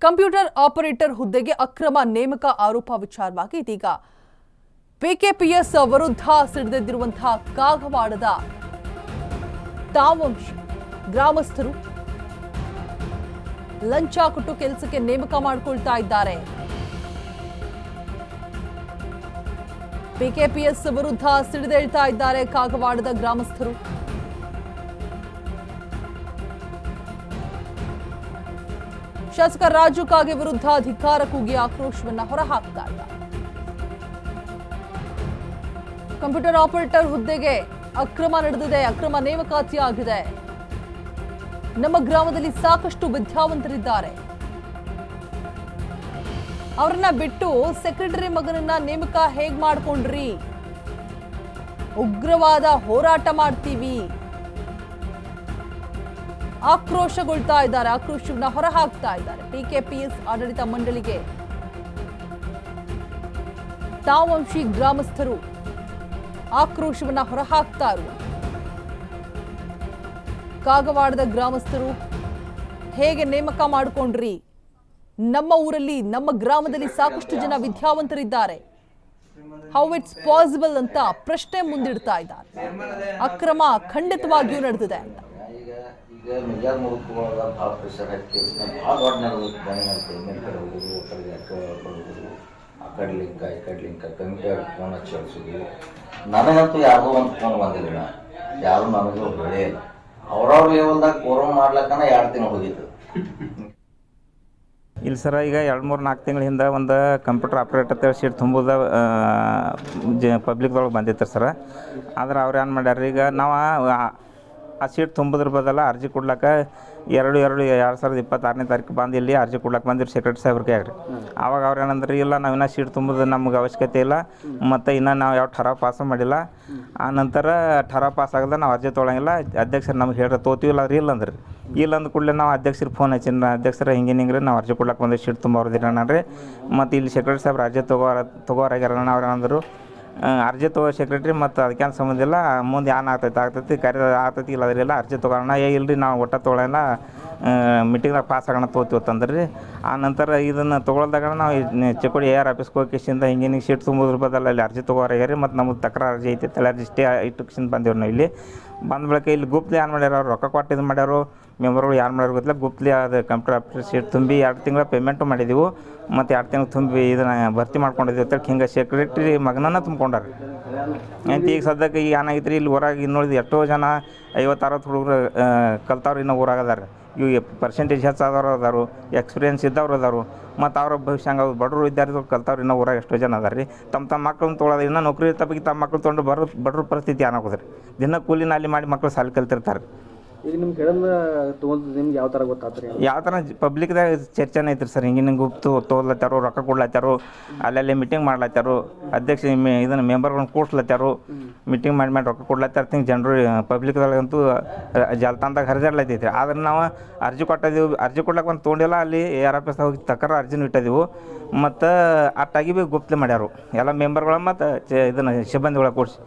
Computer operator ಹುದ್ದೆಗೆ ಅಕ್ರಮ ನೇಮಕ ಆರೋಪ ವಿಚಾರವಾಗಿ ಇದೀಗ ಪಿಕೆಪಿಎಸ್ ವಿರುದ್ಧ ಸಿಡಿದೆದ್ದಿರುವಂತಹ ಕಾಗವಾಡದ ತಾವಂಶಿ ಗ್ರಾಮಸ್ಥರು ಲಂಚ ಕೊಟ್ಟು ಕೆಲಸಕ್ಕೆ ನೇಮಕ ಮಾಡಿಕೊಳ್ತಾ ಇದ್ದಾರೆ. ಪಿಕೆಪಿಎಸ್ ವಿರುದ್ಧ ಸಿಡಿದೇಳ್ತಾ ಇದ್ದಾರೆ ಕಾಗವಾಡದ ಗ್ರಾಮಸ್ಥರು. ಶಾಸಕ ರಾಜು ಕಾಗೆ ವಿರುದ್ಧ ಧಿಕ್ಕಾರ ಕೂಗಿ ಆಕ್ರೋಶವನ್ನ ಹೊರಹಾಕ್ತಾ ಇದ್ದಾರೆ. ಕಂಪ್ಯೂಟರ್ ಆಪರೇಟರ್ ಹುದ್ದೆಗೆ ಅಕ್ರಮ ನಡೆದಿದೆ, ಅಕ್ರಮ ನೇಮಕಾತಿ ಆಗಿದೆ. ನಮ್ಮ ಗ್ರಾಮದಲ್ಲಿ ಸಾಕಷ್ಟು ವಿದ್ಯಾವಂತರಿದ್ದಾರೆ, ಅವರನ್ನ ಬಿಟ್ಟು ಸೆಕ್ರೆಟರಿ ಮಗನನ್ನ ನೇಮಕ ಹೇಗ್ ಮಾಡ್ಕೊಂಡ್ರಿ? ಉಗ್ರವಾದ ಹೋರಾಟ ಮಾಡ್ತೀವಿ, ಆಕ್ರೋಶಗೊಳ್ತಾ ಇದ್ದಾರೆ, ಆಕ್ರೋಶವನ್ನ ಹೊರಹಾಕ್ತಾ ಇದ್ದಾರೆ. ಪಿಕೆಪಿಎಸ್ ಆಡಳಿತ ಮಂಡಳಿಗೆ ತಾವಂಶಿ ಗ್ರಾಮಸ್ಥರು ಆಕ್ರೋಶವನ್ನ ಹೊರಹಾಕ್ತಾ ಇರುವ ಕಾಗವಾಡದ ಗ್ರಾಮಸ್ಥರು ಹೇಗೆ ನೇಮಕ ಮಾಡಿಕೊಂಡ್ರಿ? ನಮ್ಮ ಊರಲ್ಲಿ, ನಮ್ಮ ಗ್ರಾಮದಲ್ಲಿ ಸಾಕಷ್ಟು ಜನ ವಿದ್ಯಾವಂತರಿದ್ದಾರೆ, ಹೌ ಇಟ್ಸ್ ಪಾಸಿಬಲ್ ಅಂತ ಪ್ರಶ್ನೆ ಮುಂದಿಡ್ತಾ ಇದ್ದಾರೆ. ಅಕ್ರಮ ಖಂಡಿತವಾಗಿಯೂ ನಡೆದಿದೆ ಅಂತ. ಈಗ ಮೆಜಾರ್ ಮುರುಕುಗಳಾಗ ಭಾಳ ಪ್ರೆಷರ್ ಹಾಕಿ ಭಾಳ ದೊಡ್ಡ ನಡೆದೈತೆ. ಮನೆ ಮಾಡ್ತೀವಿ ಮೇಲೆ ಕಡೆ ಹೋಗೋದು, ಆ ಕಡೆಗೆ ಆ ಕಡೆ ಲಿಂಕ ಕಮಿಟಿಯಾಗಿ ಫೋನ್ ಹಚ್ಚಿ ಹಚ್ಚಿದ್ವಿ. ನನಗಂತೂ ಯಾವುದೋ ಒಂದು ಫೋನ್ ಬಂದಿಲ್ಲ, ಯಾರು ನನಗೂ ಹೇಳೇ ಇಲ್ಲ. ಅವ್ರವ್ರ ಲೆವೆಲ್ದಾಗ ಕೋರೋನಾ ಮಾಡ್ಲಕ್ಕನ 2 ತಿಂಗಳು ಹೋಗಿತ್ತು. ಇಲ್ಲ ಸರ, ಈಗ 2-3-4 ತಿಂಗಳ ಹಿಂದೆ ಒಂದು ಕಂಪ್ಯೂಟರ್ ಆಪ್ರೇಟರ್ ಅಂತೇಳಿ ಸೀಟ್ ತುಂಬೋದ ಪಬ್ಲಿಕ್ದೊಳಗೆ ಬಂದಿತ್ತು ಸರ. ಆದ್ರೆ ಅವ್ರು ಏನು ಮಾಡ್ಯಾರ, ಈಗ ನಾವು ಆ ಸೀಟ್ ತುಂಬೋದ್ರ ಬದಲ ಅರ್ಜಿ ಕೊಡ್ಲಿಕ್ಕೆ 2026 ತಾರೀಕು ಬಂದು ಇಲ್ಲಿ ಅರ್ಜಿ ಕೊಡ್ಲಿಕ್ಕೆ ಬಂದಿರು ಸೆಕ್ರೆಟರಿ ಸಾಹೇಬ್ರ ಕೈಯಾಗ್ರಿ. ಆವಾಗ ಅವ್ರು ಏನಂದ್ರೆ, ಇಲ್ಲ ನಾವಿನ್ನ ಸೀಟ್ ತುಂಬೋದು ನಮ್ಗೆ ಅವಶ್ಯಕತೆ ಇಲ್ಲ, ಮತ್ತು ಇನ್ನೂ ನಾವು ಯಾವ ಠರಾವ್ ಪಾಸ್ ಮಾಡಿಲ್ಲ. ಆ ನಂತರ ಠರಾವ್ ಪಾಸ್ ಆಗದ ನಾವು ಅರ್ಜಿ ತೊಗೊಳಂಗಿಲ್ಲ, ಅಧ್ಯಕ್ಷರು ನಮ್ಗೆ ಹೇಳ್ರಿ ತೋತೀವಿಲ್ಲ ಅವ್ರು ಇಲ್ಲ ಅಂದ್ರಿ. ಇಲ್ಲ ಅಂದ ಕೂಡಲೇ ನಾವು ಅಧ್ಯಕ್ಷರಿಗೆ ಫೋನ್ ಹಚ್ಚಿನ, ಅಧ್ಯಕ್ಷರ ಹಿಂಗೆ ನಾವು ಅರ್ಜಿ ಕೊಡ್ಲಿಕ್ಕೆ ಬಂದು ಸೀಟ್ ತುಂಬೋದಿಲ್ಲ ರೀ, ಮತ್ತು ಇಲ್ಲಿ ಸೆಕ್ರೆಟರಿ ಸಾಹೇಬ್ರು ಅರ್ಜಿ ತಗೋರಾಗ್ಯಾರ. ಅವ್ರು ಏನಂದ್ರು, ಅರ್ಜಿ ತಗೋ ಸೆಕ್ರೆಟ್ರಿ, ಮತ್ತು ಅದಕ್ಕೇನು ಸಂಬಂಧ ಇಲ್ಲ, ಮುಂದೆ ಏನು ಆಗ್ತೈತಿ ಕರೆ ಆಗ್ತೈತಿ ಇಲ್ಲ ಅದರಿಲ್ಲ, ಅರ್ಜಿ ತೊಗೊಳ್ಳೋಣ. ಇಲ್ರಿ ನಾವು ಒಟ್ಟ ತೊಗೊಳ್ಳೋಣ, ಮೀಟಿಂಗ್ದಾಗ ಪಾಸ್ ಆಗೋಣ ತೋತೀವತ್ತಂದ್ರಿ ರೀ. ಆ ನಂತರ ಇದನ್ನು ತೊಗೊಳ್ದಾಗ ನಾವು ಚಿಕ್ಕೋಡಿ AR ಆಫೀಸ್ಗೆ ಹೋಗಿ ಕಿಸಿಂದ ಹಿಂಗೆ ಸೀಟ್ ತುಂಬೋದ್ರ ಬದಲು ಅಲ್ಲಿ ಅರ್ಜಿ ತೊಗೋರಾಗ್ಯಾರಿ, ಮತ್ತು ನಮಗೆ ತಕರಾರು ಅರ್ಜಿ ಐತಿ ತಲೆ ಅರ್ಜಿ ಸ್ಟೇ ಇಟ್ಟು ಕಿಸಿಂದ ಬಂದೇವ್ರಿ ನಾವು. ಇಲ್ಲಿ ಬಂದ ಬಳಿಕ ಇಲ್ಲಿ ಗುಪ್ಲಿ ಏನು ಮಾಡ್ಯಾರ, ಅವ್ರು ರೊಕ್ಕ ಕೊಟ್ಟು ಇದು ಮಾಡ್ಯಾರು, ಮೆಂಬರ್ಗಳು ಯಾರು ಮಾಡ್ಯಾರ ಗೊತ್ತಿಲ್ಲ. ಗುಪ್ಲಿ ಅದು ಕಂಪ್ಯೂಟರ್ ಆಪರೇಟರ್ ಸೀಟ್ ತುಂಬಿ 2 ತಿಂಗಳ ಪೇಮೆಂಟು ಮಾಡಿದೆವು, ಮತ್ತು 2 ತಿಂಗಳು ತುಂಬಿ ಇದನ್ನು ಭರ್ತಿ ಮಾಡ್ಕೊಂಡಿದ್ದೀವಿ ಅಂತೇಳಿ ಹಿಂಗೆ ಸೆಕ್ರೆಟ್ರಿ ಮಗನನ್ನ ತುಂಬ್ಕೊಂಡಾರೆ. ಅಂತ ಈಗ ಸದ್ಯಕ್ಕೆ ಈಗ ಏನಾಗಿತ್ತು ರೀ, ಇಲ್ಲಿ ಊರಾಗ ನೋಡಿದ್ದು ಎಷ್ಟೋ ಜನ 50-60 ಹುಡುಗರು ಕಲ್ತವ್ರು ಇನ್ನೂ ಊರಾಗದಾರೆ. ಇವು ಪರ್ಸೆಂಟೇಜ್ ಹೆಚ್ಚಾದವ್ರು ಅದಾರು, ಎಕ್ಸ್ಪೀರಿಯನ್ಸ್ ಇದ್ದವ್ರು ಅದಾರು, ಮತ್ತು ಅವ್ರ ಭವಿಷ್ಯ ಹಂಗೆ ಬಡವರು ವಿದ್ಯಾರ್ಥಿಗಳು ಕಲ್ತವ್ರು ಇನ್ನೂ ಊರಾಗ ಎಷ್ಟೋ ಜನ ಅದಾರ ರೀ. ತಮ್ಮ ಮಕ್ಕಳನ್ನ ತೊಗೊಳೋದು, ಇನ್ನೂ ನೌಕರಿ ತಪ್ಪಿಗೆ ತಮ್ಮ ಮಕ್ಕಳು ತೊಗೊಂಡು ಬಡವ್ರ ಪರಿಸ್ಥಿತಿ ಏನಾಗೋದ್ರಿ. ದಿನ ಕೂಲಿನ ಅಲ್ಲಿ ಮಾಡಿ ಮಕ್ಕಳು ಸಾಲಿ ಕಲ್ತಿರ್ತಾರೆ. ಈಗ ನಿಮ್ಮ ಕೆಳಗೆ ತೊಗೊಂಡು ನಿಮ್ಗೆ ಯಾವ ಥರ ಗೊತ್ತಾಗ್ತದೆ? ಯಾವ ಥರ ಪಬ್ಲಿಕ್ದಾಗ ಚರ್ಚೆನೇ ಐತ್ರಿ ಸರ್. ಹಿಂಗೆ ಗುಪ್ತು ತೊಗೊಲತ್ತಾರು, ರೊಕ್ಕ ಕೊಡ್ಲತ್ತಾರು, ಅಲ್ಲಲ್ಲಿ ಮೀಟಿಂಗ್ ಮಾಡ್ಲತ್ತಾರು, ಅಧ್ಯಕ್ಷ ಇದನ್ನು ಮೆಂಬರ್ಗಳನ್ನ ಕೂಡ್ಸ್ಲತ್ತಾರು, ಮೀಟಿಂಗ್ ಮಾಡಿ ರೊಕ್ಕ ಕೊಡ್ಲತ್ತಾರ. ಹಿಂಗೆ ಜನರು ಪಬ್ಲಿಕ್ದಾಗಂತೂ ಜಾಲತಾಣದಾಗ ಹರಿದಾಡ್ಲತ್ತೈತಿ. ಆದ್ರೆ ನಾವು ಅರ್ಜಿ ಕೊಟ್ಟಿದ್ದೀವಿ, ಅರ್ಜಿ ಕೊಡ್ಲಿಕ್ಕೆ ಒಂದು ತೊಗೊಂಡಿಲ್ಲ, ಅಲ್ಲಿ AR ಆಫೀಸ್ದಾಗ ಹೋಗಿ ತಕರ ಅರ್ಜಿನೂ ಇಟ್ಟಿದ್ದೀವಿ, ಮತ್ತು ಅಟ್ಟಾಗಿ ಭೀ ಗುಪ್ತಲೆ ಮಾಡ್ಯಾರು ಎಲ್ಲ ಮೆಂಬರ್ಗಳ ಮತ್ತು ಇದನ್ನು ಸಿಬ್ಬಂದಿಗಳ ಕೂಡಿಸಿ.